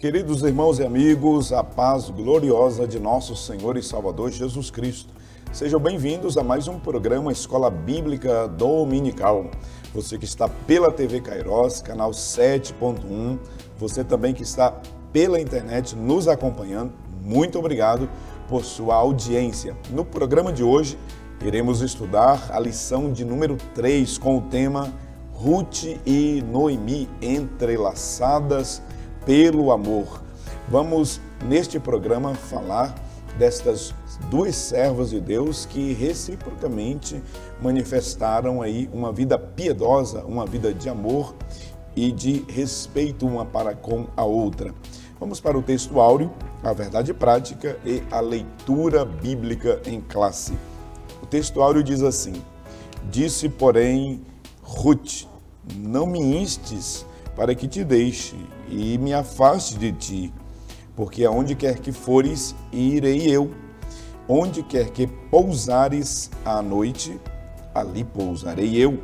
Queridos irmãos e amigos, a paz gloriosa de nosso Senhor e Salvador Jesus Cristo. Sejam bem-vindos a mais um programa Escola Bíblica Dominical. Você que está pela TV Kairos, canal 7.1, você também que está pela internet nos acompanhando, muito obrigado por sua audiência. No programa de hoje, iremos estudar a lição de número 3 com o tema Ruth e Noemi entrelaçadas pelo amor. Vamos, neste programa, falar destas duas servas de Deus que reciprocamente manifestaram aí uma vida piedosa, uma vida de amor e de respeito uma para com a outra. Vamos para o texto áureo, a verdade prática e a leitura bíblica em classe. O texto áureo diz assim: disse, porém, Ruth, não me instes para que te deixe e me afaste de ti, porque aonde quer que fores, irei eu. Onde quer que pousares à noite, ali pousarei eu.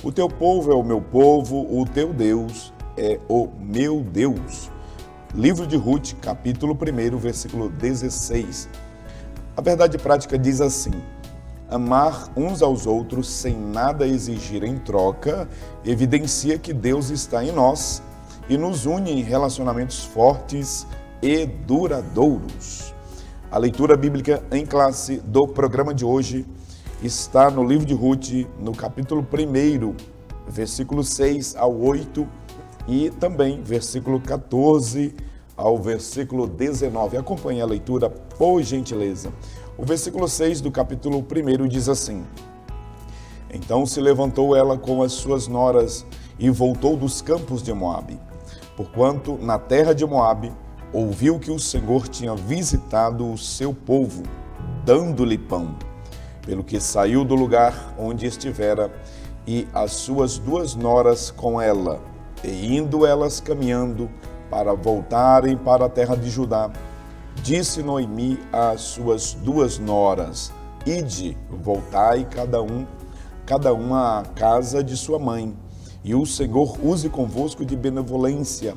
O teu povo é o meu povo, o teu Deus é o meu Deus. Livro de Ruth, capítulo 1, versículo 16. A verdade prática diz assim: amar uns aos outros sem nada exigir em troca evidencia que Deus está em nós e nos une em relacionamentos fortes e duradouros. A leitura bíblica em classe do programa de hoje está no livro de Ruth, no capítulo 1, versículo 6 ao 8 e também versículo 14 ao versículo 19. Acompanhe a leitura, por gentileza. O versículo 6 do capítulo 1 diz assim: então se levantou ela com as suas noras e voltou dos campos de Moabe, porquanto na terra de Moabe ouviu que o Senhor tinha visitado o seu povo, dando-lhe pão, pelo que saiu do lugar onde estivera, e as suas duas noras com ela, e indo elas caminhando para voltarem para a terra de Judá, disse Noemi às suas duas noras: ide, voltai cada uma à casa de sua mãe, e o Senhor use convosco de benevolência,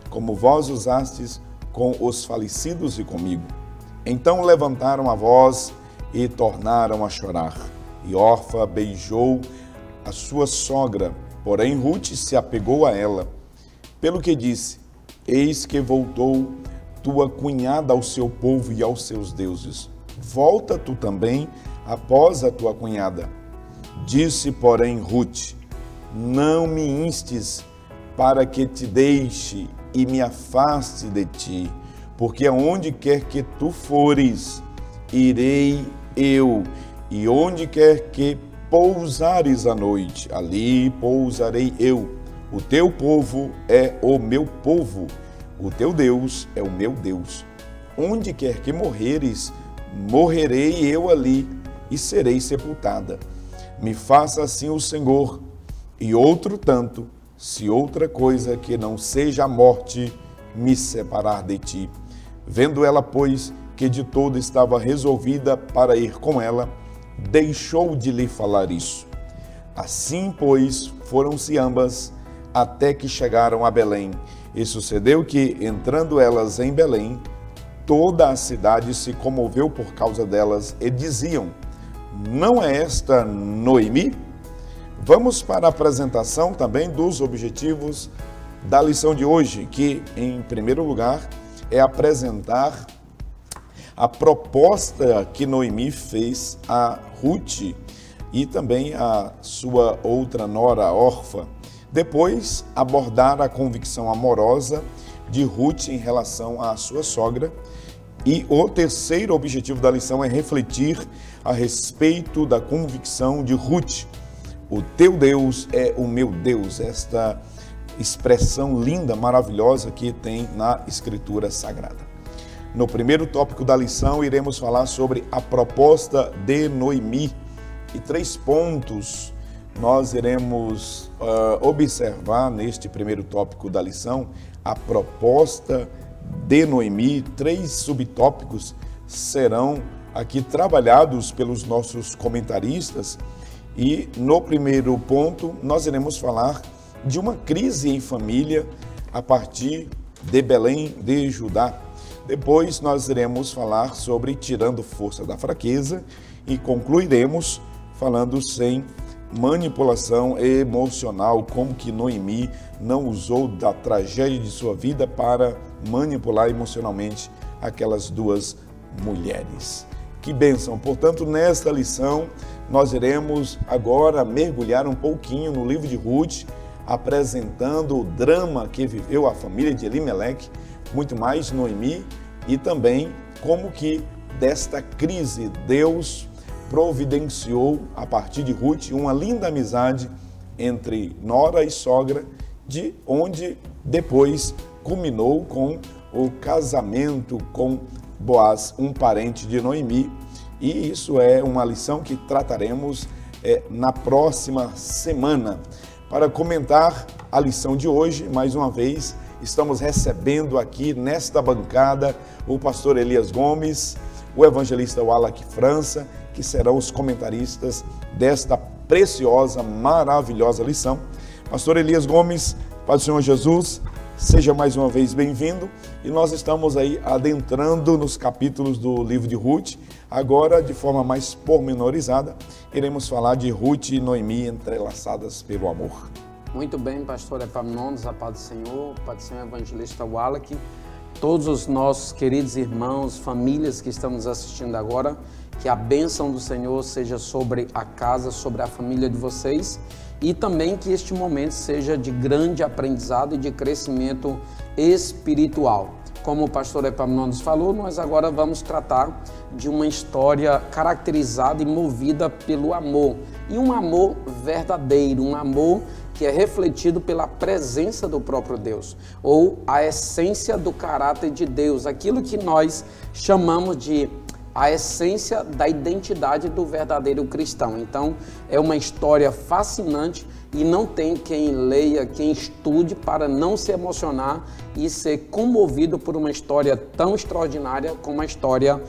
como vós usastes com os falecidos e comigo. Então levantaram a voz e tornaram a chorar. E Orfa beijou a sua sogra, porém Ruth se apegou a ela, pelo que disse: eis que voltou tua cunhada ao seu povo e aos seus deuses. Volta tu também após a tua cunhada. Disse, porém, Ruth: não me instes para que te deixe e me afaste de ti, porque aonde quer que tu fores, irei eu, e onde quer que pousares à noite, ali pousarei eu. O teu povo é o meu povo, o teu Deus é o meu Deus. Onde quer que morreres, morrerei eu ali e serei sepultada. Me faça assim o Senhor, e outro tanto, se outra coisa que não seja a morte me separar de ti. Vendo ela, pois, que de todo estava resolvida para ir com ela, deixou de lhe falar isso. Assim, pois, foram-se ambas, até que chegaram a Belém. E sucedeu que, entrando elas em Belém, toda a cidade se comoveu por causa delas e diziam: não é esta Noemi? Vamos para a apresentação também dos objetivos da lição de hoje, que, em primeiro lugar, é apresentar a proposta que Noemi fez a Ruth e também a sua outra nora, Orfa. Depois, abordar a convicção amorosa de Ruth em relação à sua sogra. E o terceiro objetivo da lição é refletir a respeito da convicção de Ruth. O teu Deus é o meu Deus. Esta expressão linda, maravilhosa que tem na Escritura Sagrada. No primeiro tópico da lição, iremos falar sobre a proposta de Noemi. E 3 pontos nós iremos observar neste primeiro tópico da lição: a proposta de Noemi. 3 subtópicos serão aqui trabalhados pelos nossos comentaristas. E no primeiro ponto nós iremos falar de uma crise em família a partir de Belém de Judá. Depois nós iremos falar sobre tirando força da fraqueza e concluiremos falando sem manipulação emocional, como que Noemi não usou da tragédia de sua vida para manipular emocionalmente aquelas duas mulheres. Que bênção! Portanto, nesta lição, nós iremos agora mergulhar um pouquinho no livro de Ruth, apresentando o drama que viveu a família de Elimeleque, muito mais Noemi, e também como que desta crise Deus providenciou, a partir de Ruth, uma linda amizade entre nora e sogra, de onde depois culminou com o casamento com Boaz, um parente de Noemi, e isso é uma lição que trataremos na próxima semana. Para comentar a lição de hoje, mais uma vez, estamos recebendo aqui nesta bancada o pastor Elias Gomes, o evangelista Wallach França, que serão os comentaristas desta preciosa, maravilhosa lição. Pastor Elias Gomes, Pai do Senhor Jesus, seja mais uma vez bem-vindo, e nós estamos aí adentrando nos capítulos do livro de Ruth. Agora, de forma mais pormenorizada, iremos falar de Ruth e Noemi entrelaçadas pelo amor. Muito bem, pastor Epaminondas, a paz do Senhor, Pai do Senhor evangelista Wallach, todos os nossos queridos irmãos, famílias que estamos assistindo agora, que a bênção do Senhor seja sobre a casa, sobre a família de vocês, e também que este momento seja de grande aprendizado e de crescimento espiritual. Como o pastor Epaminondas falou, nós agora vamos tratar de uma história caracterizada e movida pelo amor, e um amor verdadeiro, um amor que é refletido pela presença do próprio Deus, ou a essência do caráter de Deus, aquilo que nós chamamos de a essência da identidade do verdadeiro cristão. Então, é uma história fascinante e não tem quem leia, quem estude para não se emocionar e ser comovido por uma história tão extraordinária como a história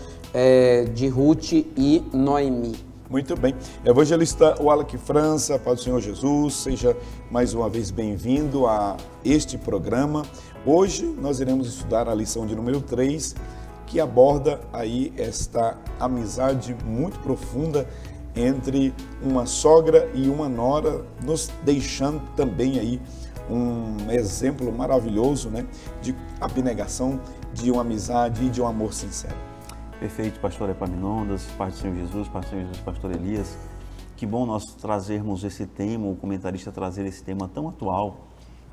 de Ruth e Noemi. Muito bem. Evangelista Wallach França, Pai do Senhor Jesus, seja mais uma vez bem-vindo a este programa. Hoje nós iremos estudar a lição de número 3, que aborda aí esta amizade muito profunda entre uma sogra e uma nora, nos deixando também aí um exemplo maravilhoso, né, de abnegação, de uma amizade e de um amor sincero. Perfeito, pastor Epaminondas, Pai do Senhor Jesus, Pai do Senhor Jesus, pastor Elias. Que bom nós trazermos esse tema, o comentarista trazer esse tema tão atual,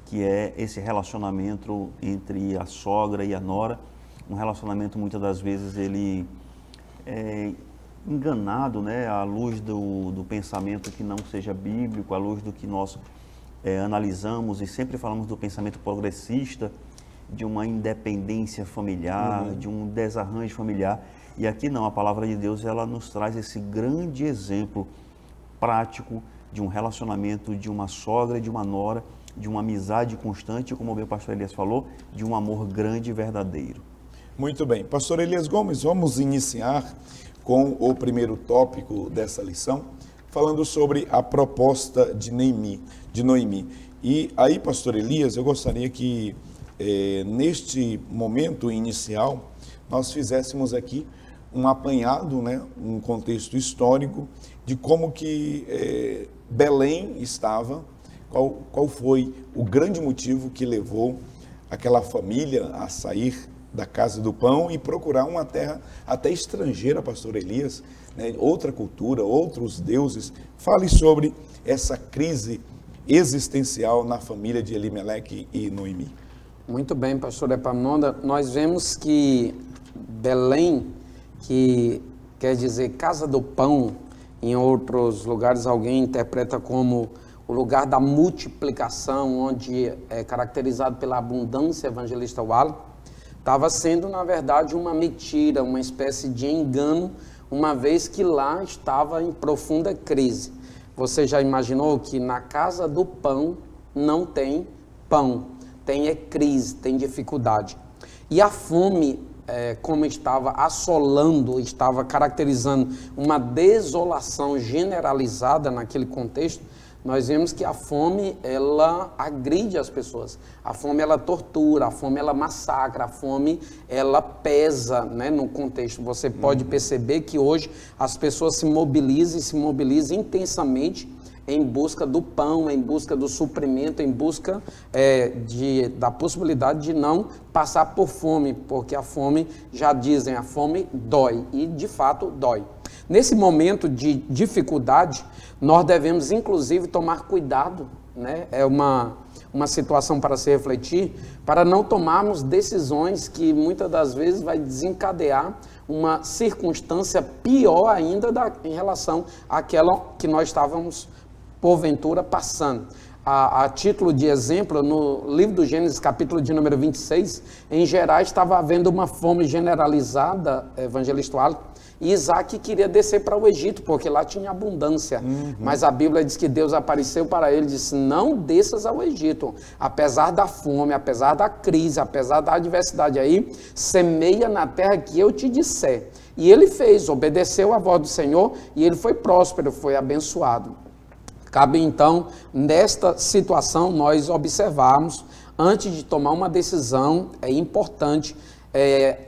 que é esse relacionamento entre a sogra e a nora. Um relacionamento, muitas das vezes, ele é enganado, né, à luz do pensamento que não seja bíblico, à luz do que nós analisamos e sempre falamos do pensamento progressista, de uma independência familiar, de um desarranjo familiar. E aqui não, a palavra de Deus, ela nos traz esse grande exemplo prático de um relacionamento de uma sogra e de uma nora, de uma amizade constante, como o pastor Elias falou, de um amor grande e verdadeiro. Muito bem. Pastor Elias Gomes, vamos iniciar com o primeiro tópico dessa lição, falando sobre a proposta de Noemi. E aí, pastor Elias, eu gostaria que neste momento inicial nós fizéssemos aqui um apanhado, né, um contexto histórico de como que Belém estava, qual foi o grande motivo que levou aquela família a sair da casa do pão e procurar uma terra até estrangeira, pastor Elias, né, outra cultura, outros deuses. Fale sobre essa crise existencial na família de Elimeleque e Noemi. Muito bem, pastor Epaminondas. Nós vemos que Belém, que quer dizer casa do pão, em outros lugares alguém interpreta como o lugar da multiplicação, onde é caracterizado pela abundância, evangelista Wallach, estava sendo, na verdade, uma mentira, uma espécie de engano, uma vez que lá estava em profunda crise. Você já imaginou que na casa do pão não tem pão, tem crise, tem dificuldade. E a fome, como estava assolando, estava caracterizando uma desolação generalizada naquele contexto, nós vemos que a fome, ela agride as pessoas. A fome, ela tortura, a fome, ela massacra, a fome, ela pesa, né, no contexto. Você pode perceber que hoje as pessoas se mobilizam intensamente em busca do pão, em busca do suprimento, em busca da possibilidade de não passar por fome, porque a fome, já dizem, a fome dói, e de fato dói. Nesse momento de dificuldade, nós devemos inclusive tomar cuidado, né? É uma situação para se refletir, para não tomarmos decisões que muitas das vezes vai desencadear uma circunstância pior ainda em relação àquela que nós estávamos porventura passando. A título de exemplo, no livro do Gênesis, capítulo de número 26, em Gerar estava havendo uma fome generalizada, evangelista Wallace, e Isaac queria descer para o Egito, porque lá tinha abundância. Mas a Bíblia diz que Deus apareceu para ele e disse, não desças ao Egito. Apesar da fome, apesar da crise, apesar da adversidade aí, semeia na terra que eu te disser. E ele fez, obedeceu à voz do Senhor, e ele foi próspero, foi abençoado. Cabe então, nesta situação, nós observarmos, antes de tomar uma decisão, é importante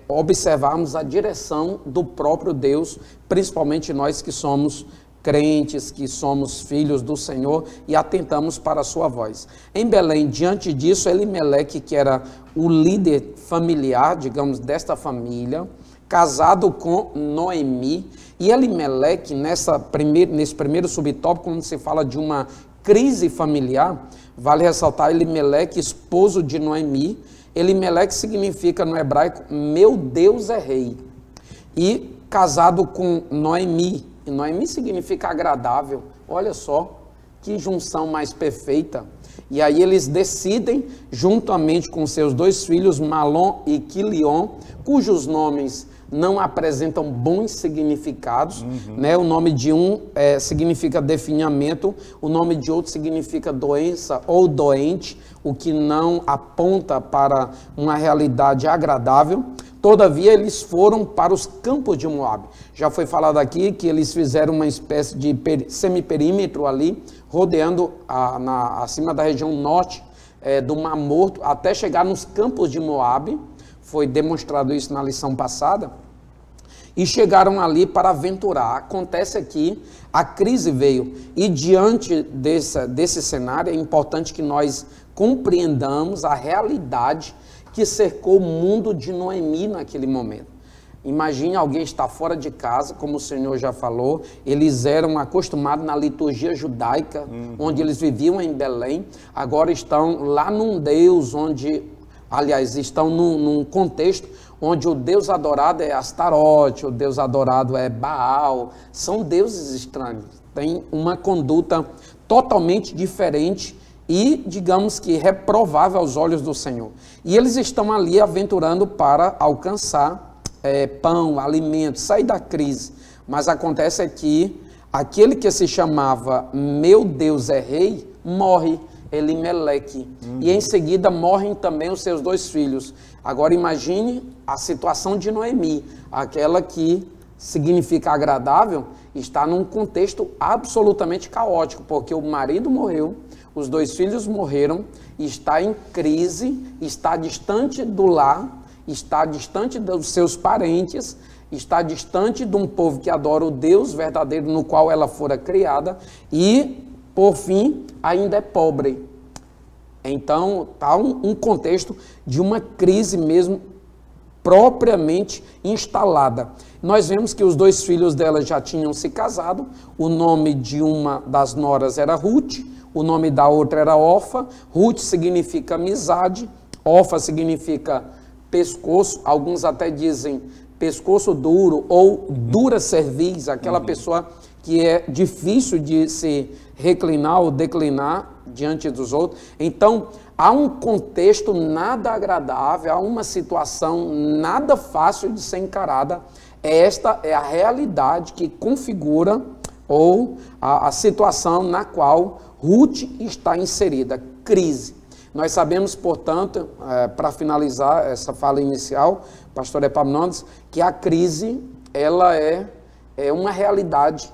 observarmos a direção do próprio Deus, principalmente nós que somos crentes, que somos filhos do Senhor e atentamos para a sua voz. Em Belém, diante disso, Elimeleque, que era o líder familiar, digamos, desta família, casado com Noemi, e Elimeleque, nesse primeiro subtópico, quando se fala de uma crise familiar, vale ressaltar Elimeleque, esposo de Noemi. Elimeleque significa no hebraico, meu Deus é rei. E casado com Noemi, e Noemi significa agradável. Olha só, que junção mais perfeita. E aí eles decidem, juntamente com seus dois filhos, Malom e Quilion, cujos nomes não apresentam bons significados, né? O nome de um significa definhamento, o nome de outro significa doença ou doente, o que não aponta para uma realidade agradável. Todavia, eles foram para os campos de Moabe. Já foi falado aqui que eles fizeram uma espécie de semiperímetro ali, rodeando acima da região norte do Mar Morto, até chegar nos campos de Moabe. Foi demonstrado isso na lição passada, e chegaram ali para aventurar. Acontece aqui, a crise veio, e diante desse cenário, é importante que nós compreendamos a realidade que cercou o mundo de Noemi naquele momento. Imagine alguém estar fora de casa, como o Senhor já falou, eles eram acostumados na liturgia judaica, onde eles viviam em Belém, agora estão lá num Deus onde... Aliás, estão num contexto onde o Deus adorado é Astarote, o Deus adorado é Baal, são deuses estranhos, tem uma conduta totalmente diferente e, digamos que, reprovável aos olhos do Senhor. E eles estão ali aventurando para alcançar pão, alimento, sair da crise. Mas acontece que aquele que se chamava Meu Deus é Rei, morre. Elimeleque, e em seguida morrem também os seus dois filhos. Agora imagine a situação de Noemi, aquela que significa agradável, está num contexto absolutamente caótico, porque o marido morreu, os dois filhos morreram, está em crise, está distante do lar, está distante dos seus parentes, está distante de um povo que adora o Deus verdadeiro no qual ela fora criada e, por fim, ainda é pobre. Então, está um contexto de uma crise mesmo propriamente instalada. Nós vemos que os dois filhos dela já tinham se casado, o nome de uma das noras era Ruth, o nome da outra era Orfa. Ruth significa amizade, Orfa significa pescoço, alguns até dizem pescoço duro ou dura cerviz, aquela pessoa que é difícil de se reclinar ou declinar diante dos outros. Então, há um contexto nada agradável, há uma situação nada fácil de ser encarada. Esta é a realidade que configura ou a situação na qual Ruth está inserida, crise. Nós sabemos, portanto, para finalizar essa fala inicial, pastor Epaminondas, que a crise ela é uma realidade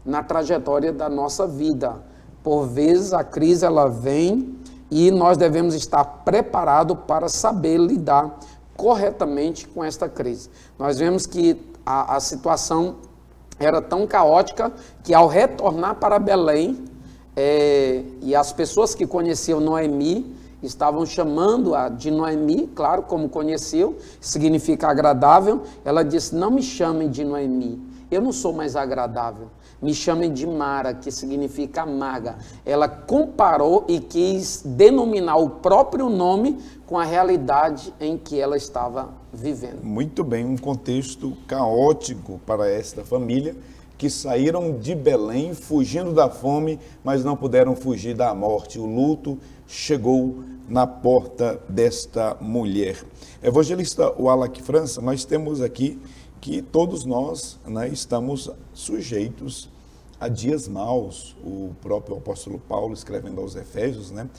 na trajetória da nossa vida. Por vezes a crise ela vem e nós devemos estar preparados para saber lidar corretamente com esta crise. Nós vemos que a situação era tão caótica que ao retornar para Belém, e as pessoas que conheciam Noemi estavam chamando-a de Noemi, claro, como conheceu, significa agradável. Ela disse: não me chamem de Noemi, eu não sou mais agradável, me chamem de Mara, que significa amarga. Ela comparou e quis denominar o próprio nome com a realidade em que ela estava vivendo. Muito bem, um contexto caótico para esta família, que saíram de Belém fugindo da fome, mas não puderam fugir da morte. O luto chegou na porta desta mulher. Evangelista Wallach França, nós temos aqui que todos nós, né, estamos sujeitos a dias maus. O próprio apóstolo Paulo, escrevendo aos Efésios, né,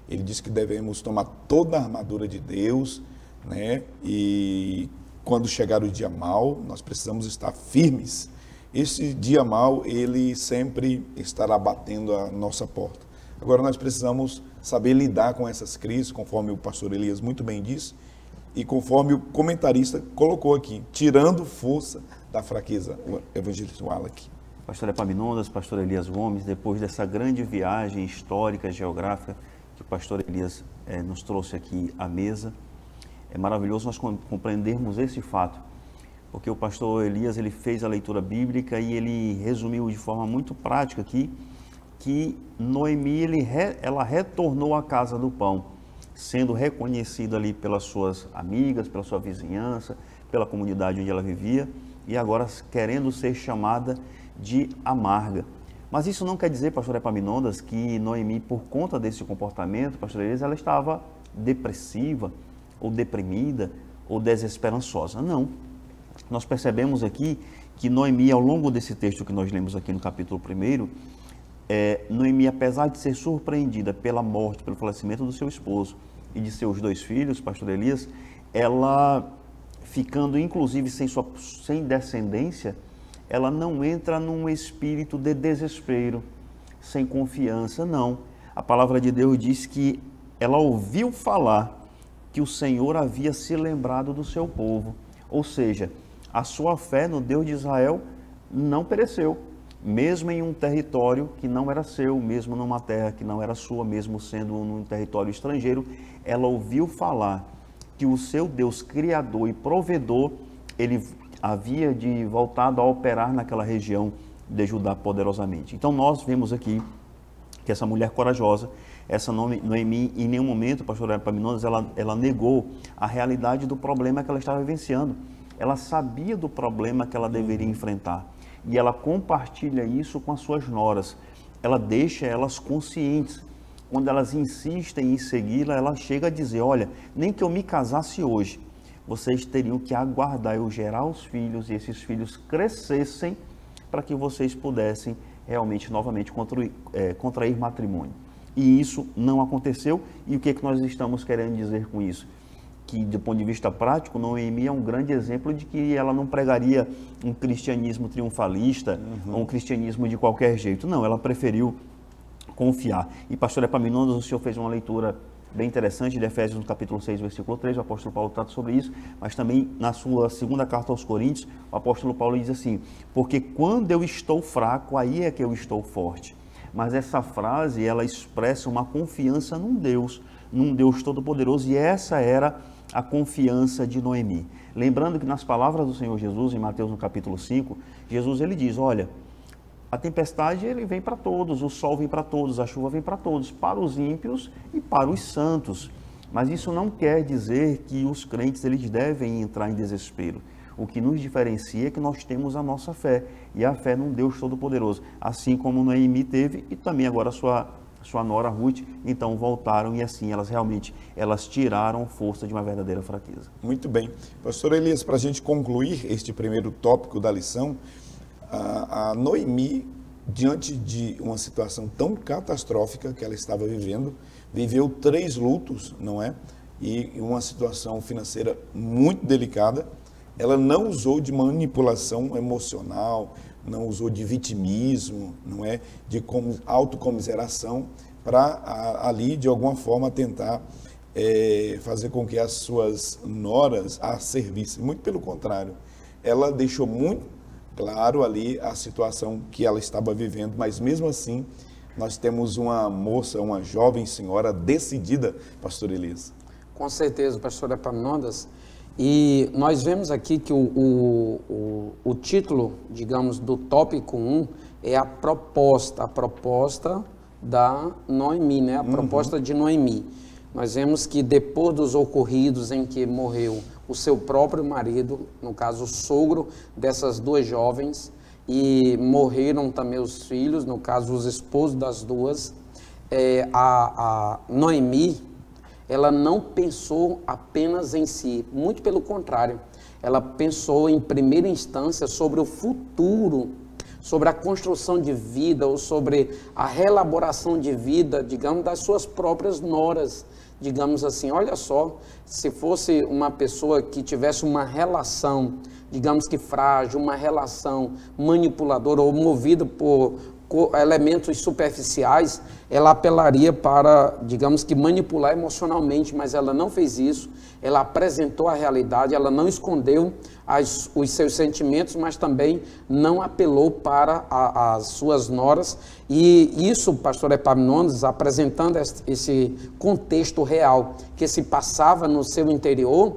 ele diz que devemos tomar toda a armadura de Deus, né, e quando chegar o dia mau, nós precisamos estar firmes. Esse dia mau, ele sempre estará batendo a nossa porta. Agora nós precisamos saber lidar com essas crises, conforme o pastor Elias muito bem disse, e conforme o comentarista colocou aqui, tirando força da fraqueza, o evangelista Wallach. Pastor Epaminondas, pastor Elias Gomes, depois dessa grande viagem histórica, geográfica, que o pastor Elias nos trouxe aqui à mesa, é maravilhoso nós compreendermos esse fato, porque o pastor Elias, ele fez a leitura bíblica e ele resumiu de forma muito prática aqui, que Noemi, ela retornou à casa do pão, sendo reconhecida ali pelas suas amigas, pela sua vizinhança, pela comunidade onde ela vivia, e agora querendo ser chamada de amarga. Mas isso não quer dizer, pastor Epaminondas, que Noemi, por conta desse comportamento, pastor Elias, ela estava depressiva, ou deprimida, ou desesperançosa. Não. Nós percebemos aqui que Noemi, ao longo desse texto que nós lemos aqui no capítulo 1, Noemi, apesar de ser surpreendida pela morte, pelo falecimento do seu esposo e de seus 2 filhos, pastor Elias, ela, ficando inclusive sem descendência, ela não entra num espírito de desespero, sem confiança, não. A palavra de Deus diz que ela ouviu falar que o Senhor havia se lembrado do seu povo, ou seja, a sua fé no Deus de Israel não pereceu, mesmo em um território que não era seu, mesmo numa terra que não era sua, mesmo sendo num território estrangeiro, ela ouviu falar que o seu Deus criador e provedor, ele havia voltado a operar naquela região de Judá poderosamente. Então nós vemos aqui que essa mulher corajosa, essa Noemi, em nenhum momento, pastor Epaminondas, ela negou a realidade do problema que ela estava vivenciando. Ela sabia do problema que ela deveria enfrentar. E ela compartilha isso com as suas noras. Ela deixa elas conscientes. Quando elas insistem em segui-la, ela chega a dizer: olha, nem que eu me casasse hoje, vocês teriam que aguardar eu gerar os filhos e esses filhos crescessem para que vocês pudessem realmente, novamente, contrair matrimônio. E isso não aconteceu. E o que é que nós estamos querendo dizer com isso? Que, do ponto de vista prático, Noemi é um grande exemplo de que ela não pregaria um cristianismo triunfalista, ou um cristianismo de qualquer jeito. Não, ela preferiu confiar. E, pastor Epaminondas, o senhor fez uma leitura bem interessante de Efésios, no capítulo 6, versículo 3, o apóstolo Paulo trata sobre isso, mas também na sua segunda carta aos Coríntios, o apóstolo Paulo diz assim: porque quando eu estou fraco, aí é que eu estou forte. Mas essa frase, ela expressa uma confiança num Deus todo-poderoso, e essa era a confiança de Noemi. Lembrando que nas palavras do Senhor Jesus, em Mateus no capítulo 5, Jesus ele diz: olha, a tempestade ele vem para todos, o sol vem para todos, a chuva vem para todos, para os ímpios e para os santos. Mas isso não quer dizer que os crentes eles devem entrar em desespero. O que nos diferencia é que nós temos a nossa fé, e a fé num Deus todo-poderoso, assim como Noemi teve, e também agora sua nora Ruth, então voltaram, e assim elas tiraram força de uma verdadeira fraqueza. Muito bem. Pastor Elias, para a gente concluir este primeiro tópico da lição, a Noemi, diante de uma situação tão catastrófica que ela estava vivendo, viveu 3 lutos, não é? E uma situação financeira muito delicada. Ela não usou de manipulação emocional, não usou de vitimismo, não é, de autocomiseração, para ali, de alguma forma, tentar fazer com que as suas noras a servissem. Muito pelo contrário, ela deixou muito claro ali a situação que ela estava vivendo, mas mesmo assim, nós temos uma moça, uma jovem senhora decidida, pastor Elias. Com certeza, pastor Epaminondas. E nós vemos aqui que o título, digamos, do tópico 1 é a proposta da Noemi, né? A proposta de Noemi. Nós vemos que depois dos ocorridos em que morreu o seu próprio marido, no caso o sogro dessas duas jovens, e morreram também os filhos, no caso os esposos das duas, a Noemi, ela não pensou apenas em si, muito pelo contrário, ela pensou em primeira instância sobre o futuro, sobre a construção de vida ou sobre a reelaboração de vida, digamos, das suas próprias noras. Digamos assim, olha só, se fosse uma pessoa que tivesse uma relação, digamos que frágil, uma relação manipuladora ou movida por elementos superficiais, ela apelaria para, digamos que manipular emocionalmente, mas ela não fez isso, ela apresentou a realidade, ela não escondeu os seus sentimentos, mas também não apelou para as suas noras, e isso, pastor Epaminondas, apresentando esse contexto real que se passava no seu interior,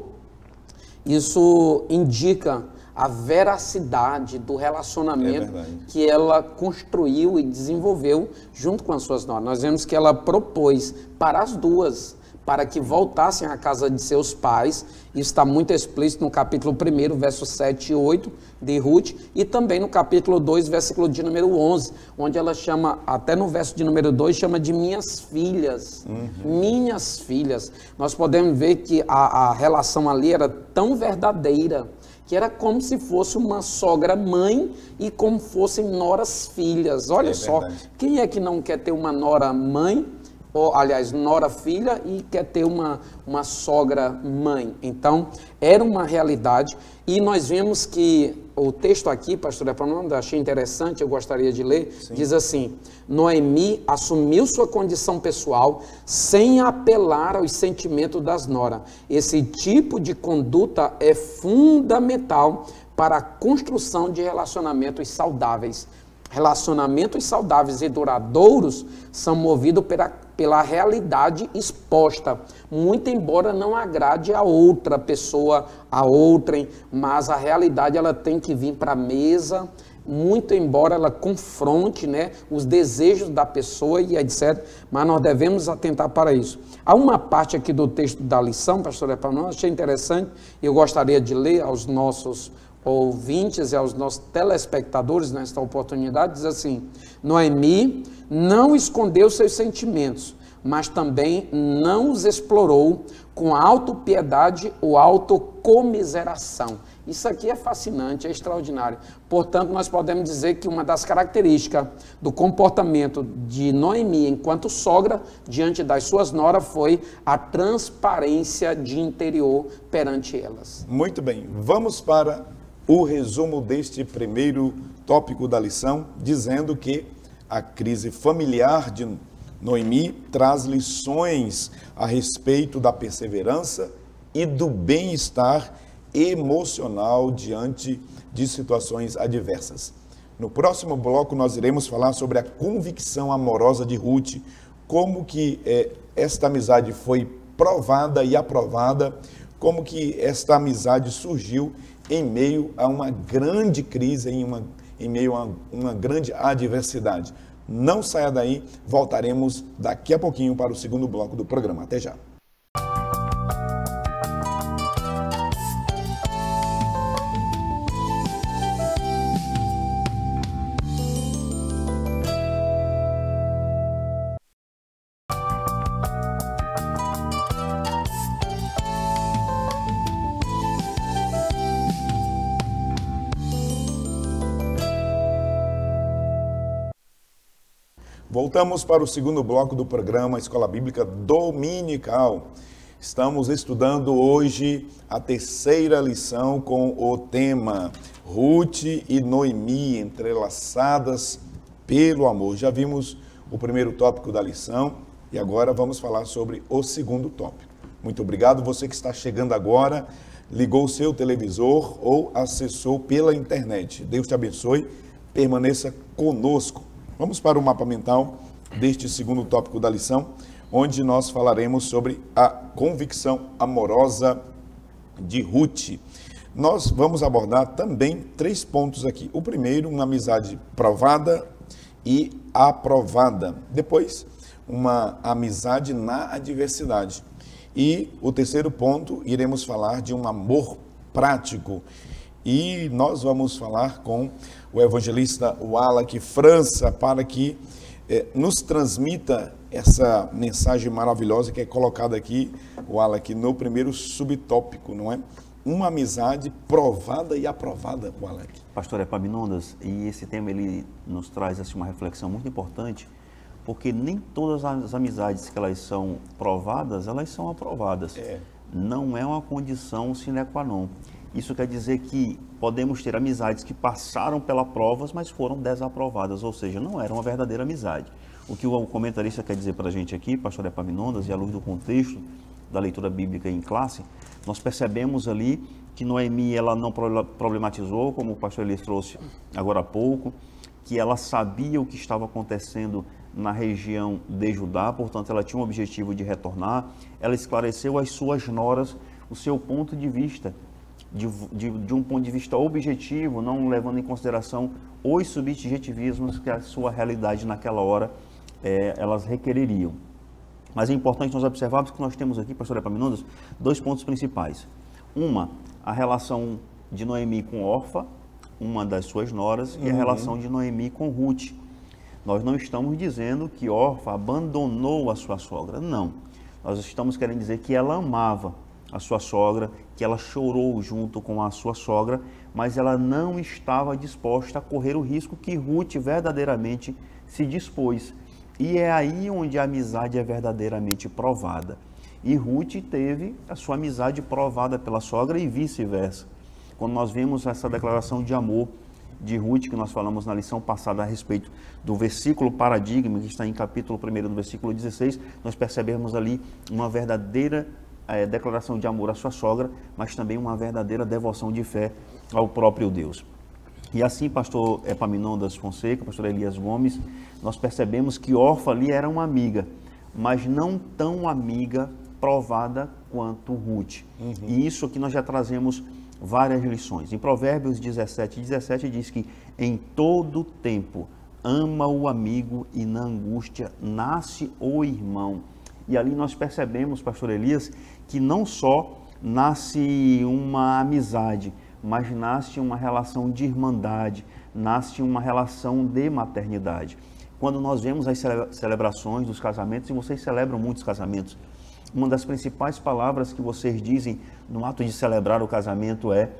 isso indica a veracidade do relacionamento que ela construiu e desenvolveu junto com as suas noras. Nós vemos que ela propôs para as duas, para que voltassem à casa de seus pais. Isso está muito explícito no capítulo 1, versos 7 e 8 de Ruth, e também no capítulo 2, versículo de número 11, onde ela chama, até no verso de número 2, chama de minhas filhas. Minhas filhas. Nós podemos ver que a relação ali era tão verdadeira, que era como se fosse uma sogra-mãe e como fossem noras-filhas. Olha só, quem é que não quer ter uma nora-mãe, ou, aliás, nora-filha, e quer ter uma sogra-mãe? Então, era uma realidade, e nós vemos que o texto aqui, pastor Epaminondas, achei interessante, eu gostaria de ler, diz assim: Noemi assumiu sua condição pessoal sem apelar aos sentimentos das noras. Esse tipo de conduta é fundamental para a construção de relacionamentos saudáveis. Relacionamentos saudáveis e duradouros são movidos pela realidade exposta, muito embora não agrade a outra pessoa, a outrem, mas a realidade ela tem que vir para a mesa, muito embora ela confronte, né, os desejos da pessoa e etc., mas nós devemos atentar para isso. Há uma parte aqui do texto da lição, pastor Epaminondas, achei interessante, eu gostaria de ler aos nossos ouvintes e aos nossos telespectadores nesta oportunidade, diz assim: Noemi não escondeu seus sentimentos, mas também não os explorou com autopiedade ou autocomiseração. Isso aqui é fascinante, é extraordinário. Portanto, nós podemos dizer que uma das características do comportamento de Noemi enquanto sogra diante das suas noras foi a transparência de interior perante elas. Muito bem, vamos para o resumo deste primeiro tópico da lição, dizendo que a crise familiar de Noemi traz lições a respeito da perseverança e do bem-estar emocional diante de situações adversas. No próximo bloco nós iremos falar sobre a convicção amorosa de Ruth, como que esta amizade foi provada e aprovada, como que esta amizade surgiu em meio a uma grande crise, em meio a uma grande adversidade. Não saia daí, voltaremos daqui a pouquinho para o segundo bloco do programa. Até já. Voltamos para o segundo bloco do programa Escola Bíblica Dominical. Estamos estudando hoje a terceira lição com o tema Ruth e Noemi entrelaçadas pelo amor. Já vimos o primeiro tópico da lição e agora vamos falar sobre o segundo tópico. Muito obrigado. Você que está chegando agora, ligou o seu televisor ou acessou pela internet. Deus te abençoe. Permaneça conosco. Vamos para o mapa mental deste segundo tópico da lição, onde nós falaremos sobre a convicção amorosa de Ruth. Nós vamos abordar também 3 pontos aqui. O primeiro, uma amizade provada e aprovada. Depois, uma amizade na adversidade. E o terceiro ponto, iremos falar de um amor prático. E nós vamos falar com o evangelista Wallach França para que nos transmita essa mensagem maravilhosa que é colocada aqui, Wallach, no primeiro subtópico, não é? Uma amizade provada e aprovada, Wallach. Pastor Epaminondas, e esse tema ele nos traz assim, uma reflexão muito importante, porque nem todas as amizades que elas são provadas, elas são aprovadas. Não é uma condição sine qua non. Isso quer dizer que podemos ter amizades que passaram pelas provas, mas foram desaprovadas, ou seja, não era uma verdadeira amizade. O que o comentarista quer dizer para a gente aqui, pastor Epaminondas, e à luz do contexto da leitura bíblica em classe, nós percebemos ali que Noemi ela não problematizou, como o pastor Elias trouxe agora há pouco, que ela sabia o que estava acontecendo na região de Judá, portanto ela tinha um objetivo de retornar, ela esclareceu às suas noras o seu ponto de vista, de um ponto de vista objetivo, não levando em consideração os subjetivismos que a sua realidade naquela hora elas requereriam. Mas é importante nós observarmos que nós temos aqui, pastor Epaminondas, 2 pontos principais. Uma, a relação de Noemi com Orfa, uma das suas noras, e a relação de Noemi com Ruth. Nós não estamos dizendo que Orfa abandonou a sua sogra, não. Nós estamos querendo dizer que ela amava a sua sogra, que ela chorou junto com a sua sogra, mas ela não estava disposta a correr o risco que Ruth verdadeiramente se dispôs. E é aí onde a amizade é verdadeiramente provada. E Ruth teve a sua amizade provada pela sogra e vice-versa. Quando nós vemos essa declaração de amor de Ruth, que nós falamos na lição passada a respeito do versículo paradigma, que está em capítulo 1, no versículo 16, nós percebemos ali uma verdadeira declaração de amor à sua sogra, mas também uma verdadeira devoção de fé ao próprio Deus. E assim, pastor Epaminondas Fonseca, pastor Elias Gomes, nós percebemos que Orfa ali era uma amiga, mas não tão amiga provada quanto Ruth. E isso aqui nós já trazemos várias lições. Em Provérbios 17 diz que em todo tempo ama o amigo e na angústia nasce o irmão. E ali nós percebemos, pastor Elias, que não só nasce uma amizade, mas nasce uma relação de irmandade, nasce uma relação de maternidade. Quando nós vemos as celebrações dos casamentos, e vocês celebram muitos casamentos, uma das principais palavras que vocês dizem no ato de celebrar o casamento é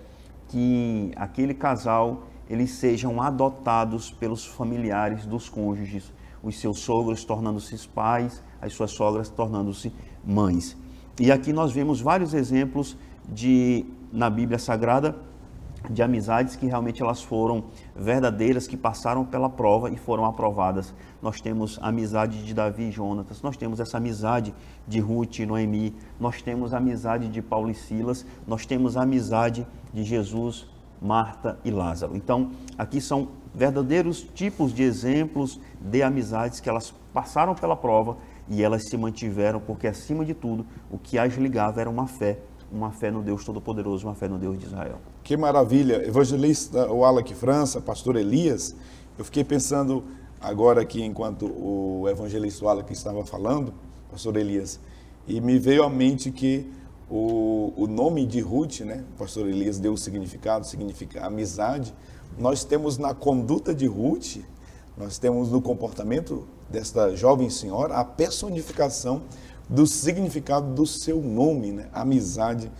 que aquele casal, eles sejam adotados pelos familiares dos cônjuges, os seus sogros tornando-se pais, as suas sogras tornando-se mães. E aqui nós vemos vários exemplos na Bíblia Sagrada de amizades que realmente elas foram verdadeiras, que passaram pela prova e foram aprovadas. Nós temos a amizade de Davi e Jonatas, nós temos essa amizade de Ruth e Noemi, nós temos a amizade de Paulo e Silas, nós temos a amizade de Jesus, Marta e Lázaro. Então, aqui são verdadeiros tipos de exemplos de amizades que elas passaram pela prova e elas se mantiveram, porque acima de tudo, o que as ligava era uma fé no Deus Todo-Poderoso, uma fé no Deus de Israel. Que maravilha! Evangelista Wallach França, pastor Elias, eu fiquei pensando agora aqui, enquanto o evangelista Wallach estava falando, pastor Elias, e me veio à mente que o nome de Ruth, né, o pastor Elias deu o significado, significa amizade. Nós temos na conduta de Ruth, nós temos no comportamento desta jovem senhora a personificação do significado do seu nome, né? Amizade,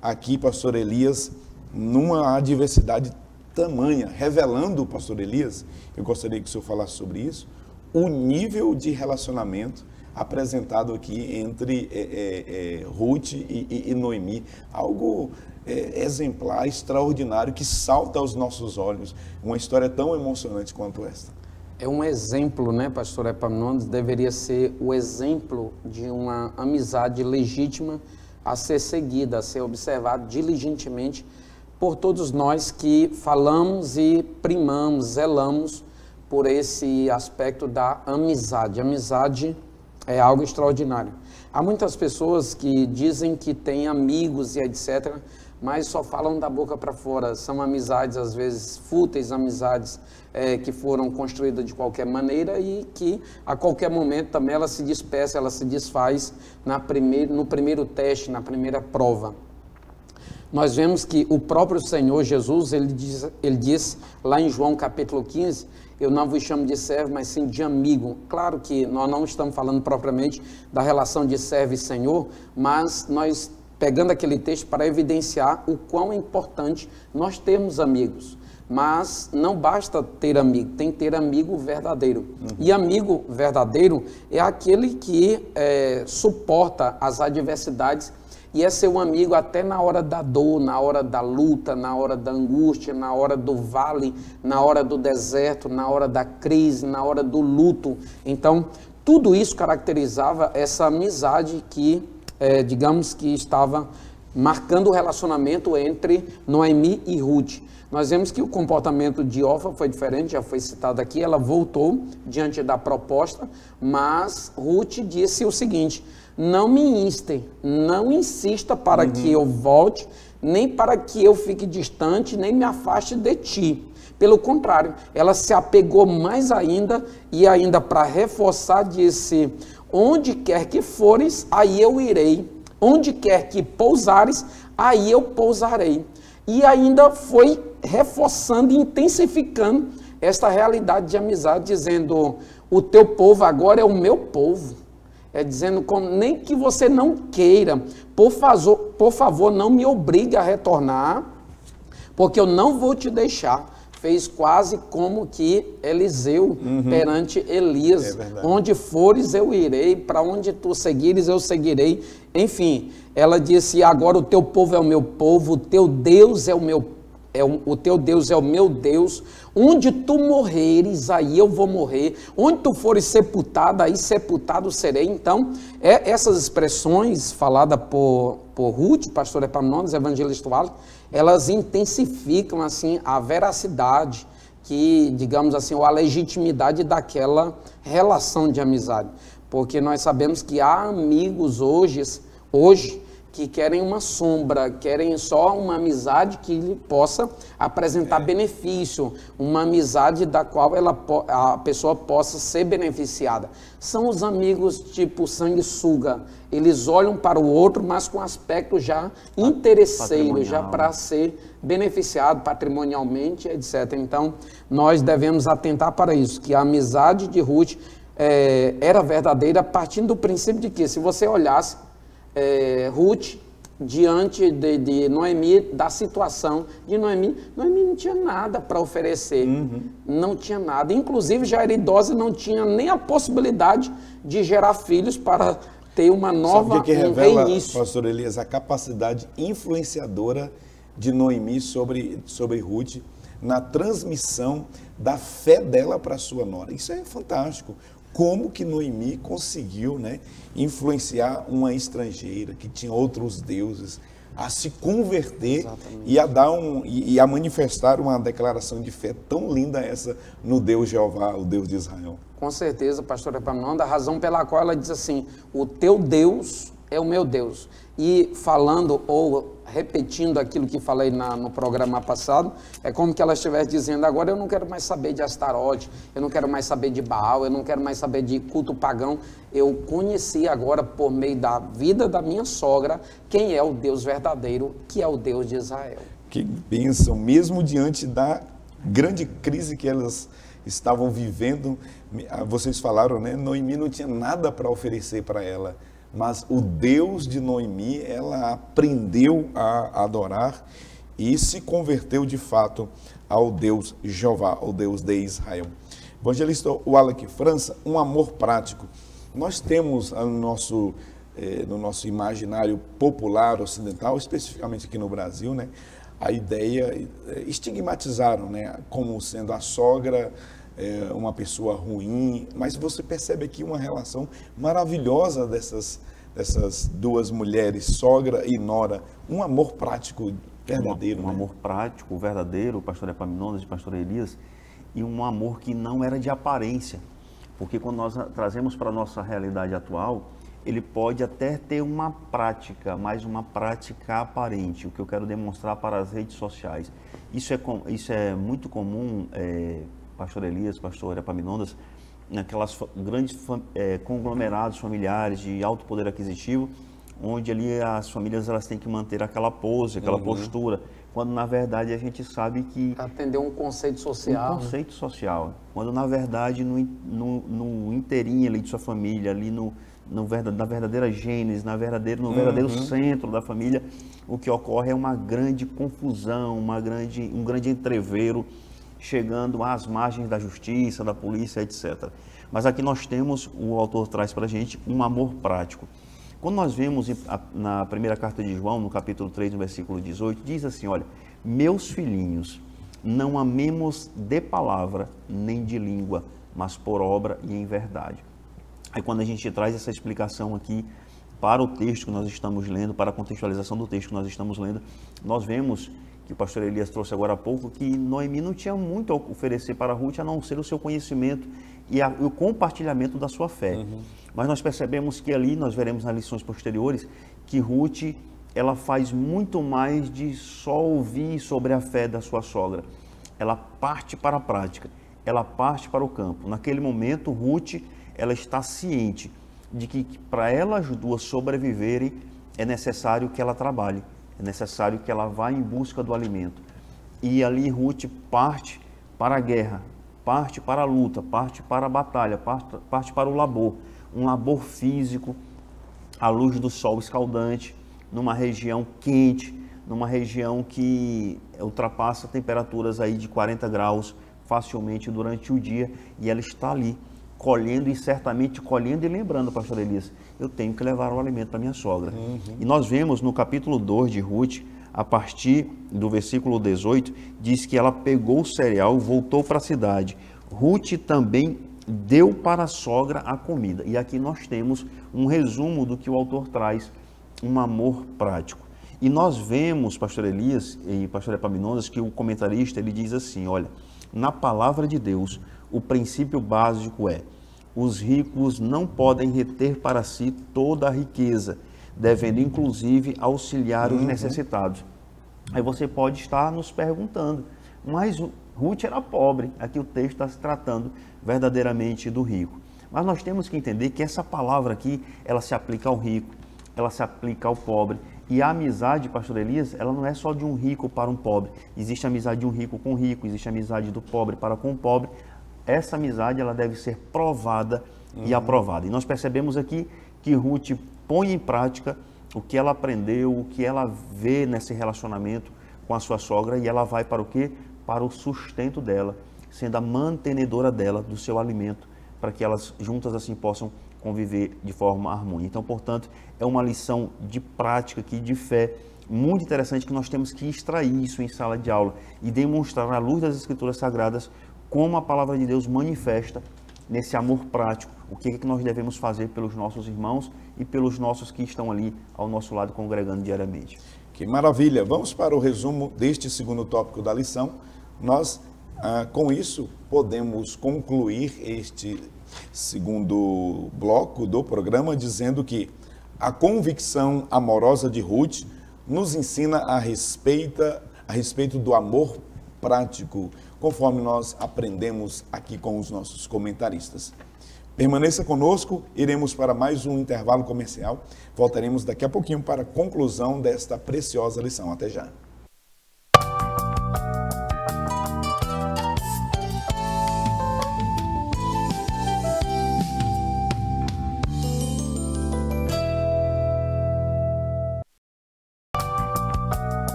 aqui, pastor Elias, numa adversidade tamanha, revelando, pastor Elias, eu gostaria que o senhor falasse sobre isso, o nível de relacionamento, apresentado aqui entre Ruth e Noemi. Algo exemplar, extraordinário, que salta aos nossos olhos. Uma história tão emocionante quanto esta. É um exemplo, né, pastor Epaminondas? Deveria ser o exemplo de uma amizade legítima a ser seguida, a ser observada diligentemente por todos nós que falamos e primamos, zelamos por esse aspecto da amizade. Amizade é algo extraordinário. Há muitas pessoas que dizem que têm amigos e etc., mas só falam da boca para fora. São amizades, às vezes, fúteis, amizades que foram construídas de qualquer maneira e que, a qualquer momento, também ela se despeça, ela se desfaz no primeiro teste, na primeira prova. Nós vemos que o próprio Senhor Jesus, ele diz lá em João capítulo 15, eu não vos chamo de servo, mas sim de amigo. Claro que nós não estamos falando propriamente da relação de servo e senhor, mas nós pegando aquele texto para evidenciar o quão é importante nós termos amigos. Mas não basta ter amigo, tem que ter amigo verdadeiro. E amigo verdadeiro é aquele que suporta as adversidades e é seu amigo até na hora da dor, na hora da luta, na hora da angústia, na hora do vale, na hora do deserto, na hora da crise, na hora do luto. Então, tudo isso caracterizava essa amizade que, digamos que estava marcando o relacionamento entre Noemi e Ruth. Nós vemos que o comportamento de Orfa foi diferente, já foi citado aqui, ela voltou diante da proposta, mas Ruth disse o seguinte: não me instem, não insista para que eu volte, nem para que eu fique distante, nem me afaste de ti. Pelo contrário, ela se apegou mais ainda e ainda para reforçar disse: onde quer que fores, aí eu irei. Onde quer que pousares, aí eu pousarei. E ainda foi reforçando e intensificando esta realidade de amizade, dizendo: o teu povo agora é o meu povo. Dizendo, nem que você não queira, por favor, não me obrigue a retornar, porque eu não vou te deixar. Fez quase como que Eliseu perante Elias. Onde fores eu irei, para onde tu seguires eu seguirei. Enfim, ela disse: agora o teu povo é o meu povo, o teu Deus é o meu o teu Deus é o meu Deus. Onde tu morreres, aí eu vou morrer. Onde tu fores sepultado, aí sepultado serei. Então, essas expressões faladas por Ruth, pastor Epaminondas, evangelista Wallace, elas intensificam assim a veracidade, que, digamos assim, a legitimidade daquela relação de amizade. Porque nós sabemos que há amigos hoje que querem uma sombra, querem só uma amizade que lhe possa apresentar benefício, uma amizade da qual a pessoa possa ser beneficiada. São os amigos tipo sanguessuga, eles olham para o outro, mas com aspecto já interesseiro, já para ser beneficiado patrimonialmente, etc. Então, nós devemos atentar para isso, que a amizade de Ruth era verdadeira, partindo do princípio de que, se você olhasse Ruth diante de Noemi, da situação de Noemi não tinha nada para oferecer, não tinha nada, inclusive já era idosa, não tinha nem a possibilidade de gerar filhos para ter uma nova, Sabe o que revela, reinício. pastor Elias, a capacidade influenciadora de Noemi sobre Ruth, na transmissão da fé dela para sua nora. Isso é fantástico. Como que Noemi conseguiu, influenciar uma estrangeira que tinha outros deuses a se converter e a manifestar uma declaração de fé tão linda essa no Deus Jeová, o Deus de Israel. Com certeza, pastor Epaminondas, a razão pela qual ela diz assim: o teu Deus é o meu Deus. E falando ou repetindo aquilo que falei no programa passado, é como que ela estivesse dizendo: agora eu não quero mais saber de Astarote, eu não quero mais saber de Baal, eu não quero mais saber de culto pagão. Eu conheci agora, por meio da vida da minha sogra, quem é o Deus verdadeiro, que é o Deus de Israel. Que bênção, mesmo diante da grande crise que elas estavam vivendo. Vocês falaram, Noemi não tinha nada para oferecer para ela, mas o Deus de Noemi, ela aprendeu a adorar e se converteu de fato ao Deus Jeová, ao Deus de Israel. Evangelista Wallace França, um amor prático. Nós temos no nosso imaginário popular ocidental, especificamente aqui no Brasil, né, a ideia, estigmatizaram, né, como sendo a sogra uma pessoa ruim, mas você percebe aqui uma relação maravilhosa dessas duas mulheres, sogra e nora, um amor prático verdadeiro. Um amor prático, verdadeiro, pastor Epaminondas e pastor Elias, e um amor que não era de aparência, porque quando nós trazemos para a nossa realidade atual, ele pode até ter uma prática, mas uma prática aparente, o que eu quero demonstrar para as redes sociais. Isso é muito comum, pastor Elias, pastor Epaminondas, naquelas grandes conglomerados familiares de alto poder aquisitivo, onde ali as famílias elas têm que manter aquela pose, aquela postura, quando na verdade a gente sabe que... Atender um conceito social. Um conceito social, quando na verdade no inteirinho ali de sua família, ali na verdadeira gênese, no verdadeiro centro da família, o que ocorre é uma grande confusão, um grande entrevero, chegando às margens da justiça, da polícia, etc. Mas aqui nós temos, o autor traz para a gente, um amor prático. Quando nós vemos na primeira carta de João, no capítulo 3, no versículo 18, diz assim, olha, meus filhinhos, não amemos de palavra nem de língua, mas por obra e em verdade. Aí quando a gente traz essa explicação aqui para o texto que nós estamos lendo, para a contextualização do texto que nós estamos lendo, nós vemos que o pastor Elias trouxe agora há pouco, que Noemi não tinha muito a oferecer para Ruth, a não ser o seu conhecimento e o compartilhamento da sua fé. Mas nós percebemos que ali, nós veremos nas lições posteriores, que Ruth, ela faz muito mais de só ouvir sobre a fé da sua sogra. Ela parte para a prática, ela parte para o campo. Naquele momento, Ruth, ela está ciente de que para elas duas sobreviverem, é necessário que ela trabalhe. É necessário que ela vá em busca do alimento. E ali Ruth parte para a guerra, parte para a luta, parte para a batalha, parte para o labor. Um labor físico, à luz do sol escaldante, numa região quente, numa região que ultrapassa temperaturas aí de 40 graus facilmente durante o dia. E ela está ali, colhendo e certamente colhendo e lembrando, pastor Elias, eu tenho que levar o alimento para minha sogra. E nós vemos no capítulo 2 de Ruth, a partir do versículo 18, diz que ela pegou o cereal, voltou para a cidade. Ruth também deu para a sogra a comida. E aqui nós temos um resumo do que o autor traz, um amor prático. E nós vemos, pastor Elias e pastor Epaminondas, que o comentarista ele diz assim, olha, na palavra de Deus, o princípio básico é: os ricos não podem reter para si toda a riqueza, devendo inclusive auxiliar os necessitados. Aí você pode estar nos perguntando, mas Ruth era pobre, aqui o texto está se tratando verdadeiramente do rico. Mas nós temos que entender que essa palavra aqui, ela se aplica ao rico, ela se aplica ao pobre. E a amizade, pastor Elias, ela não é só de um rico para um pobre. Existe a amizade de um rico com o rico, existe a amizade do pobre para com o pobre. Essa amizade ela deve ser provada e aprovada. E nós percebemos aqui que Ruth põe em prática o que ela aprendeu, o que ela vê nesse relacionamento com a sua sogra, e ela vai para o quê? Para o sustento dela, sendo a mantenedora dela do seu alimento, para que elas juntas assim possam conviver de forma harmônica. Então, portanto, é uma lição de prática aqui, de fé, muito interessante, que nós temos que extrair isso em sala de aula e demonstrar à luz das Escrituras Sagradas como a palavra de Deus manifesta nesse amor prático, o que é que nós devemos fazer pelos nossos irmãos e pelos nossos que estão ali ao nosso lado congregando diariamente. Que maravilha! Vamos para o resumo deste segundo tópico da lição. Nós, com isso, podemos concluir este segundo bloco do programa dizendo que a convicção amorosa de Ruth nos ensina a respeito do amor prático, conforme nós aprendemos aqui com os nossos comentaristas. Permaneça conosco, iremos para mais um intervalo comercial. Voltaremos daqui a pouquinho para a conclusão desta preciosa lição. Até já.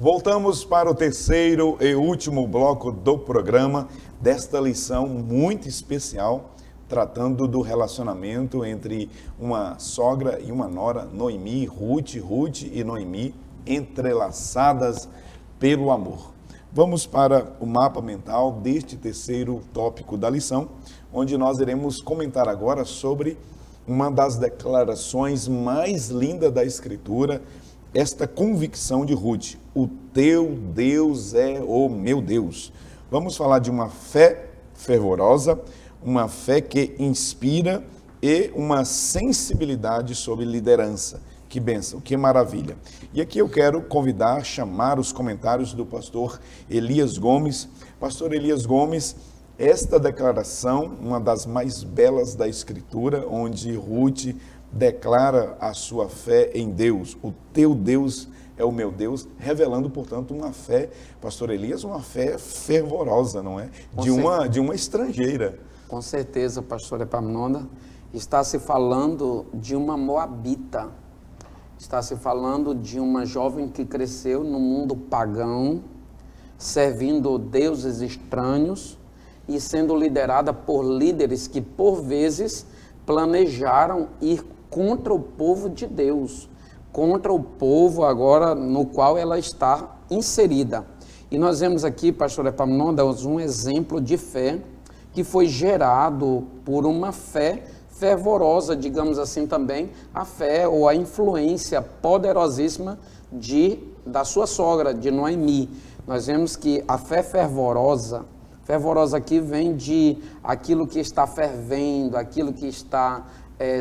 Voltamos para o terceiro e último bloco do programa, desta lição muito especial, tratando do relacionamento entre uma sogra e uma nora, Noemi, Ruth e Noemi, entrelaçadas pelo amor. Vamos para o mapa mental deste terceiro tópico da lição, onde nós iremos comentar agora sobre uma das declarações mais lindas da Escritura, esta convicção de Ruth: o teu Deus é o meu Deus. Vamos falar de uma fé fervorosa, uma fé que inspira e uma sensibilidade sobre liderança. Que bênção, que maravilha. E aqui eu quero convidar, chamar os comentários do pastor Elias Gomes. Pastor Elias Gomes, esta declaração, uma das mais belas da Escritura, onde Ruth declara a sua fé em Deus. O teu Deus é o meu Deus, revelando, portanto, uma fé, pastor Elias, uma fé fervorosa, não é? De uma estrangeira. Com certeza, pastor Epaminondas, está se falando de uma moabita, está se falando de uma jovem que cresceu no mundo pagão, servindo deuses estranhos e sendo liderada por líderes que, por vezes, planejaram ir contra o povo de Deus, contra o povo agora no qual ela está inserida. E nós vemos aqui, pastor Epaminondas, um exemplo de fé que foi gerado por uma fé fervorosa, digamos assim também, a fé ou a influência poderosíssima da sua sogra, de Noemi. Nós vemos que a fé fervorosa aqui vem de aquilo que está fervendo, aquilo que está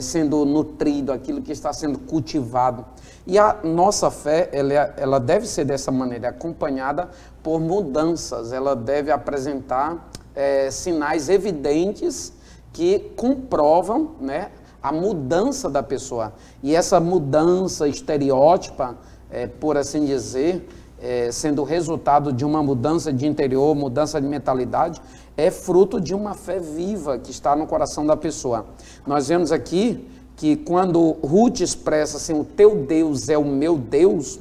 sendo nutrido, aquilo que está sendo cultivado. E a nossa fé, ela deve ser dessa maneira, acompanhada por mudanças, ela deve apresentar sinais evidentes que comprovam, né, a mudança da pessoa. E essa mudança estereótipa, por assim dizer, sendo resultado de uma mudança de interior, mudança de mentalidade, é fruto de uma fé viva que está no coração da pessoa. Nós vemos aqui que quando Ruth expressa assim, o teu Deus é o meu Deus,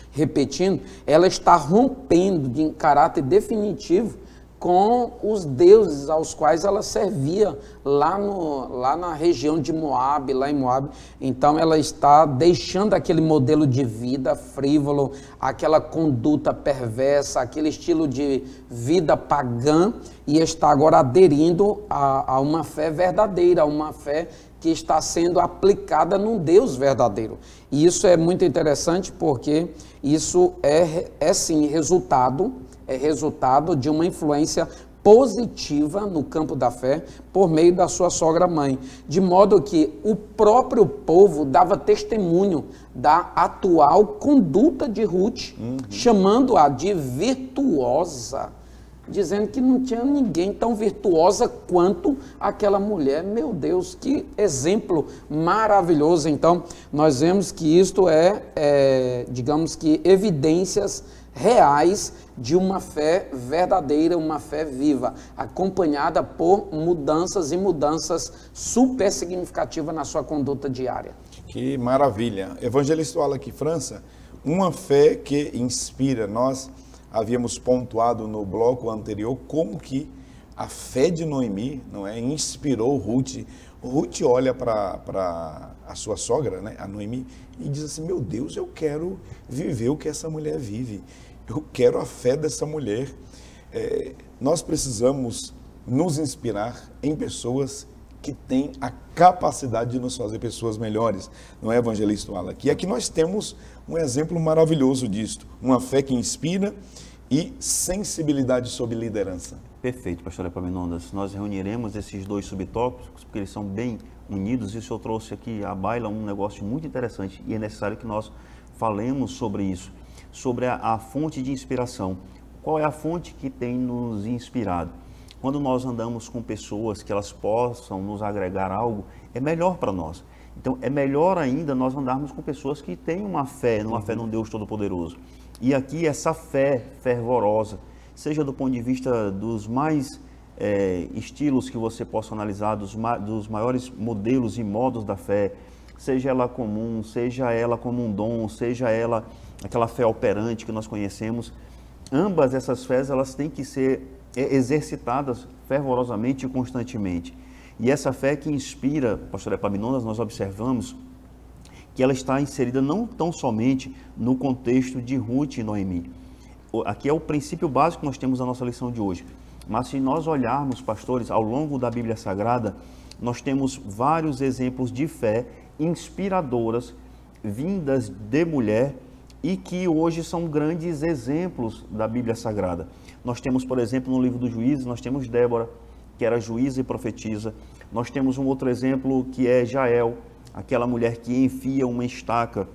repetindo, ela está rompendo em caráter definitivo com os deuses aos quais ela servia lá na região de Moabe, lá em Moabe. Então ela está deixando aquele modelo de vida frívolo, aquela conduta perversa, aquele estilo de vida pagã, e está agora aderindo a uma fé verdadeira, a uma fé que está sendo aplicada num Deus verdadeiro. E isso é muito interessante porque isso é sim resultado de uma influência positiva no campo da fé por meio da sua sogra-mãe, de modo que o próprio povo dava testemunho da atual conduta de Ruth, chamando-a de virtuosa, dizendo que não tinha ninguém tão virtuosa quanto aquela mulher. Meu Deus, que exemplo maravilhoso. Então, nós vemos que isto digamos que, evidências reais de uma fé verdadeira, uma fé viva, acompanhada por mudanças e mudanças super significativas na sua conduta diária. Que maravilha. Evangelista Wallace França, uma fé que inspira. Nós havíamos pontuado no bloco anterior como que a fé de Noemi, não é, inspirou Ruth. Ruth olha para a sua sogra, né, a Noemi, e diz assim: meu Deus, eu quero viver o que essa mulher vive. Eu quero a fé dessa mulher. Nós precisamos nos inspirar em pessoas que têm a capacidade de nos fazer pessoas melhores, não é, evangelista Wallace? E aqui nós temos um exemplo maravilhoso disto, uma fé que inspira e sensibilidade sobre liderança. Perfeito, pastor Epaminondas. Nós reuniremos esses dois subtópicos, porque eles são bem unidos, e o senhor trouxe aqui à baila um negócio muito interessante, e é necessário que nós falemos sobre isso, sobre a fonte de inspiração. Qual é a fonte que tem nos inspirado? Quando nós andamos com pessoas que elas possam nos agregar algo, é melhor para nós. Então, é melhor ainda nós andarmos com pessoas que têm uma fé num Deus Todo-Poderoso. E aqui, essa fé fervorosa, seja do ponto de vista dos mais estilos que você possa analisar, dos maiores modelos e modos da fé, seja ela comum, seja ela como um dom, seja ela aquela fé operante que nós conhecemos, ambas essas fés elas têm que ser exercitadas fervorosamente e constantemente. E essa fé que inspira, pastor Epaminondas, nós observamos que ela está inserida não tão somente no contexto de Ruth e Noemi. Aqui é o princípio básico que nós temos na nossa lição de hoje. Mas se nós olharmos, pastores, ao longo da Bíblia Sagrada, nós temos vários exemplos de fé inspiradoras, vindas de mulher e que hoje são grandes exemplos da Bíblia Sagrada. Nós temos, por exemplo, no livro dos Juízes, nós temos Débora, que era juíza e profetisa. Nós temos um outro exemplo que é Jael, aquela mulher que enfia uma estaca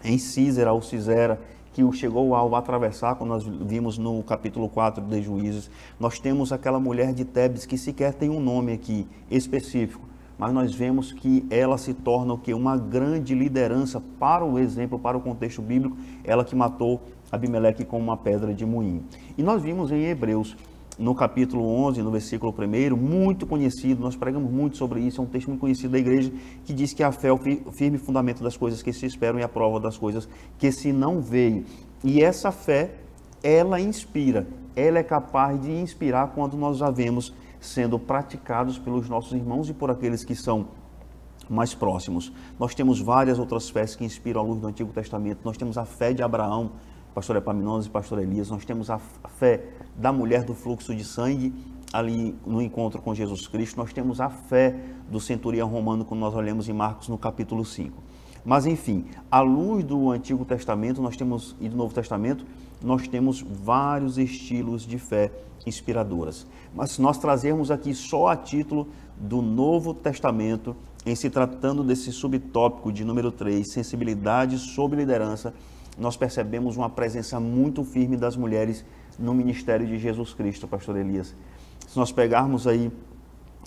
em Císera ou Cisera, que o chegou ao atravessar, como nós vimos no capítulo 4 de Juízes. Nós temos aquela mulher de Tebes, que sequer tem um nome aqui específico, mas nós vemos que ela se torna o quê? Uma grande liderança para o exemplo, para o contexto bíblico, ela que matou Abimeleque com uma pedra de moinho. E nós vimos em Hebreus, no capítulo 11, no versículo 1, muito conhecido, nós pregamos muito sobre isso, é um texto muito conhecido da igreja, que diz que a fé é o firme fundamento das coisas que se esperam e a prova das coisas que se não veem. E essa fé, ela inspira, ela é capaz de inspirar quando nós a vemos sendo praticados pelos nossos irmãos e por aqueles que são mais próximos. Nós temos várias outras fés que inspiram a luz do Antigo Testamento. Nós temos a fé de Abraão, pastor Epaminondas e pastor Elias. Nós temos a fé da mulher do fluxo de sangue, ali no encontro com Jesus Cristo. Nós temos a fé do centurião romano, quando nós olhamos em Marcos, no capítulo 5. Mas, enfim, à luz do Antigo Testamento e do Novo Testamento, nós temos vários estilos de fé inspiradoras. Mas se nós trazermos aqui só a título do Novo Testamento, em se tratando desse subtópico de número 3, sensibilidade sob liderança, nós percebemos uma presença muito firme das mulheres no ministério de Jesus Cristo, pastor Elias. Se nós pegarmos aí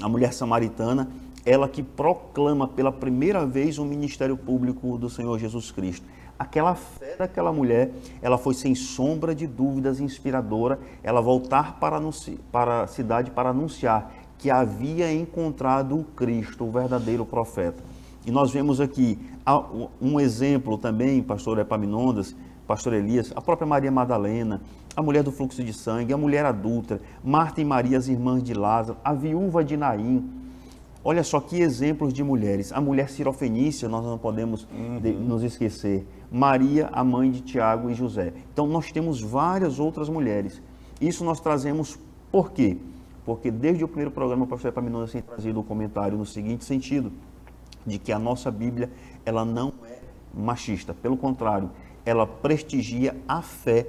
a mulher samaritana, ela que proclama pela primeira vez o ministério público do Senhor Jesus Cristo. Aquela fé daquela mulher, ela foi sem sombra de dúvidas inspiradora, ela voltar para a cidade para anunciar que havia encontrado o Cristo, o verdadeiro profeta. E nós vemos aqui um exemplo também, pastor Epaminondas, pastor Elias, a própria Maria Madalena, a mulher do fluxo de sangue, a mulher adúltera, Marta e Maria, as irmãs de Lázaro, a viúva de Naim. Olha só que exemplos de mulheres. A mulher sirofenícia, nós não podemos nos esquecer. Maria, a mãe de Tiago e José. Então, nós temos várias outras mulheres. Isso nós trazemos por quê? Porque desde o primeiro programa, o pastor Epaminondas tem trazido um comentário no seguinte sentido, de que a nossa Bíblia, ela não é machista. Pelo contrário, ela prestigia a fé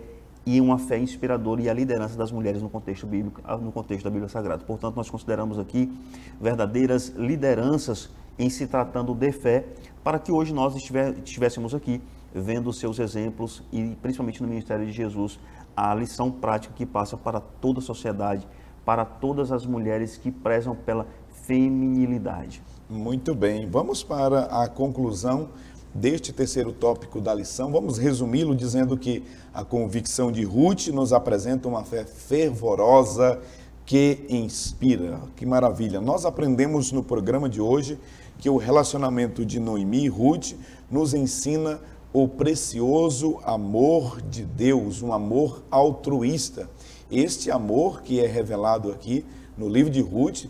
e uma fé inspiradora e a liderança das mulheres no contexto bíblico, no contexto da Bíblia Sagrada. Portanto, nós consideramos aqui verdadeiras lideranças em se tratando de fé, para que hoje nós estivéssemos aqui vendo os seus exemplos e, principalmente no ministério de Jesus, a lição prática que passa para toda a sociedade, para todas as mulheres que prezam pela feminilidade. Muito bem, vamos para a conclusão deste terceiro tópico da lição. Vamos resumi-lo dizendo que a convicção de Ruth nos apresenta uma fé fervorosa que inspira. Que maravilha! Nós aprendemos no programa de hoje que o relacionamento de Noemi e Ruth nos ensina o precioso amor de Deus, um amor altruísta. Este amor que é revelado aqui no livro de Ruth,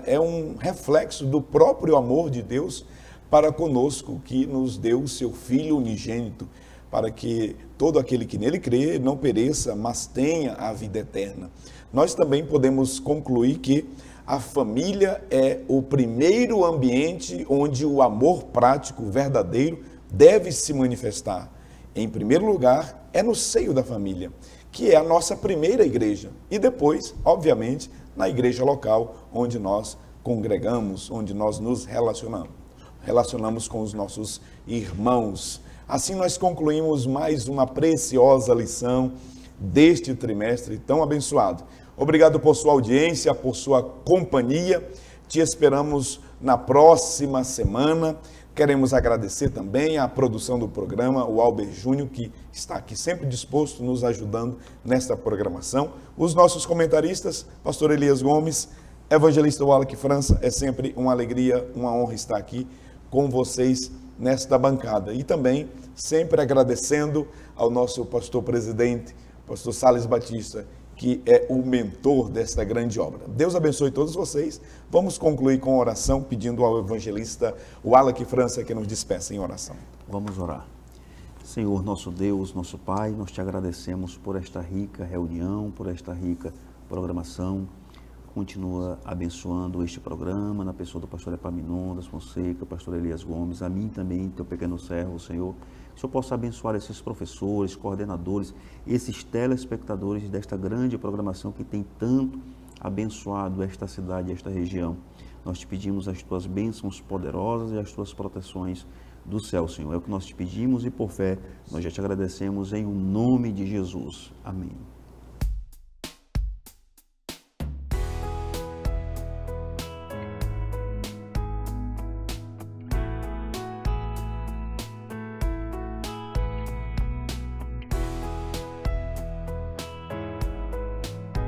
é um reflexo do próprio amor de Deus para conosco, que nos deu o seu Filho unigênito, para que todo aquele que nele crê não pereça, mas tenha a vida eterna. Nós também podemos concluir que a família é o primeiro ambiente onde o amor prático, verdadeiro, deve se manifestar. Em primeiro lugar, é no seio da família, que é a nossa primeira igreja. E depois, obviamente, na igreja local, onde nós congregamos, onde nós nos relacionamos com os nossos irmãos. Assim nós concluímos mais uma preciosa lição deste trimestre tão abençoado. Obrigado por sua audiência, por sua companhia. Te esperamos na próxima semana. Queremos agradecer também à produção do programa, o Albert Júnior, que está aqui sempre disposto, nos ajudando nesta programação. Os nossos comentaristas, pastor Elias Gomes, evangelista Wallace França, é sempre uma alegria, uma honra estar aqui com vocês nesta bancada. E também sempre agradecendo ao nosso pastor presidente, pastor Sales Batista, que é o mentor desta grande obra. Deus abençoe todos vocês. Vamos concluir com oração, pedindo ao evangelista Wallace França que nos despeça em oração. Vamos orar. Senhor, nosso Deus, nosso Pai, nós te agradecemos por esta rica reunião, por esta rica programação. Continua abençoando este programa, na pessoa do pastor Epaminondas Fonseca, pastor Elias Gomes, a mim também, teu pequeno servo, Senhor. Que o Senhor possa abençoar esses professores, coordenadores, esses telespectadores desta grande programação que tem tanto abençoado esta cidade, esta região. Nós te pedimos as tuas bênçãos poderosas e as tuas proteções do céu, Senhor. É o que nós te pedimos e por fé nós já te agradecemos em nome de Jesus. Amém.